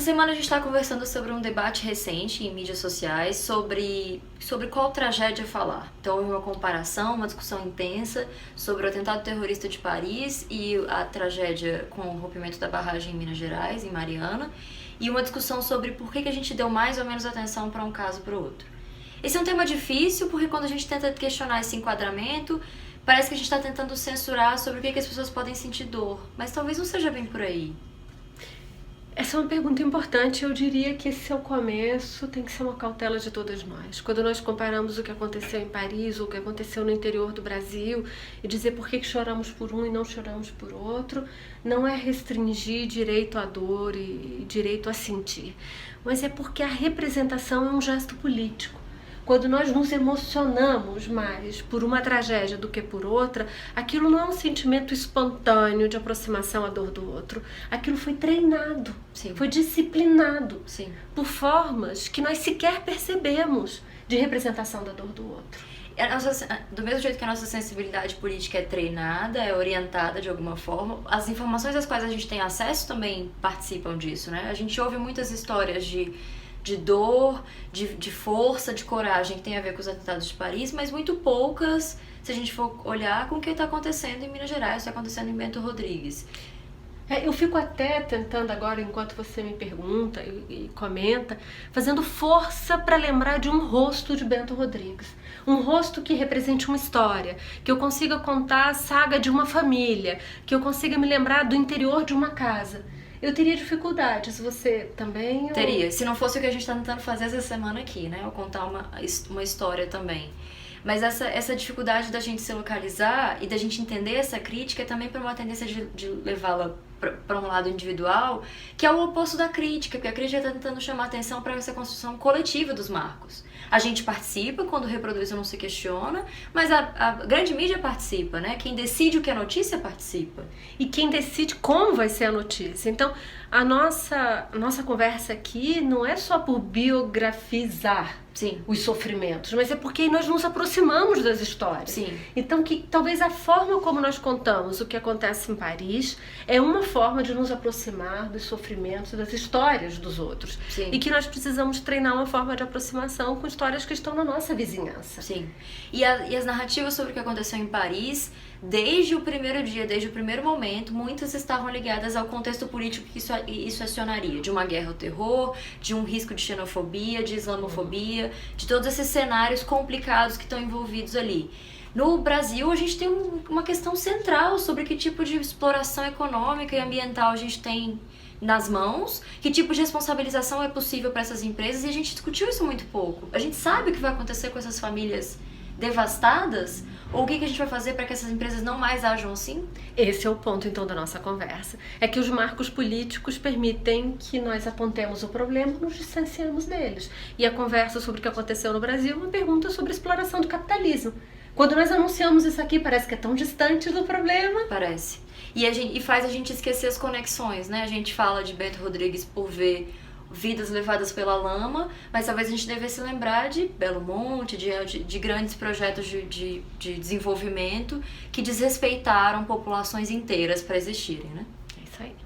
semana a gente está conversando sobre um debate recente em mídias sociais sobre qual tragédia falar. Então houve uma comparação, uma discussão intensa sobre o atentado terrorista de Paris e a tragédia com o rompimento da barragem em Minas Gerais, em Mariana, e uma discussão sobre por que a gente deu mais ou menos atenção para um caso para o outro. Esse é um tema difícil porque quando a gente tenta questionar esse enquadramento, parece que a gente está tentando censurar sobre o que as pessoas podem sentir dor, mas talvez não seja bem por aí. Essa é uma pergunta importante. Eu diria que esse é o começo, tem que ser uma cautela de todas nós. Quando nós comparamos o que aconteceu em Paris ou o que aconteceu no interior do Brasil e dizer por que choramos por um e não choramos por outro, não é restringir direito à dor e direito a sentir, mas é porque a representação é um gesto político. Quando nós nos emocionamos mais por uma tragédia do que por outra, aquilo não é um sentimento espontâneo de aproximação à dor do outro. Aquilo foi treinado, Sim. Foi disciplinado, Sim. Por formas que nós sequer percebemos de representação da dor do outro. Do mesmo jeito que a nossa sensibilidade política é treinada, é orientada de alguma forma, as informações às quais a gente tem acesso também participam disso, né? A gente ouve muitas histórias de dor, de força, de coragem que tem a ver com os atentados de Paris, mas muito poucas, se a gente for olhar com o que está acontecendo em Minas Gerais, está acontecendo em Bento Rodrigues. Eu fico até tentando agora, enquanto você me pergunta e comenta, fazendo força para lembrar de um rosto de Bento Rodrigues. Um rosto que represente uma história, que eu consiga contar a saga de uma família, que eu consiga me lembrar do interior de uma casa. Eu teria dificuldades, você também? Teria, se não fosse o que a gente está tentando fazer essa semana aqui, né? Eu contar uma história também. Mas essa dificuldade da gente se localizar e da gente entender essa crítica é também por uma tendência de levá-la para um lado individual, que é o oposto da crítica, porque a crítica está tentando chamar atenção para essa construção coletiva dos marcos. A gente participa, quando reproduz ou não se questiona, mas a grande mídia participa, né? Quem decide o que é notícia participa. E quem decide como vai ser a notícia. Então, a nossa conversa aqui não é só por biografizar Sim. os sofrimentos, mas é porque nós nos aproximamos das histórias. Sim. Então, que talvez a forma como nós contamos o que acontece em Paris é uma forma de nos aproximar dos sofrimentos, das histórias dos outros. Sim. E que nós precisamos treinar uma forma de aproximação com histórias que estão na nossa vizinhança. Sim. E as narrativas sobre o que aconteceu em Paris, desde o primeiro dia, desde o primeiro momento, muitas estavam ligadas ao contexto político que isso acionaria. De uma guerra ao terror, de um risco de xenofobia, de islamofobia, de todos esses cenários complicados que estão envolvidos ali. No Brasil, a gente tem uma questão central sobre que tipo de exploração econômica e ambiental a gente tem nas mãos, que tipo de responsabilização é possível para essas empresas, e a gente discutiu isso muito pouco. A gente sabe o que vai acontecer com essas famílias devastadas, ou o que a gente vai fazer para que essas empresas não mais ajam assim? Esse é o ponto, então, da nossa conversa. É que os marcos políticos permitem que nós apontemos o problema e nos distanciamos deles. E a conversa sobre o que aconteceu no Brasil é uma pergunta sobre a exploração do capitalismo. Quando nós anunciamos isso aqui, parece que é tão distante do problema. Parece. E faz a gente esquecer as conexões, né? A gente fala de Bento Rodrigues por ver vidas levadas pela lama, mas talvez a gente devesse lembrar de Belo Monte, de grandes projetos de desenvolvimento que desrespeitaram populações inteiras para existirem, né? É isso aí.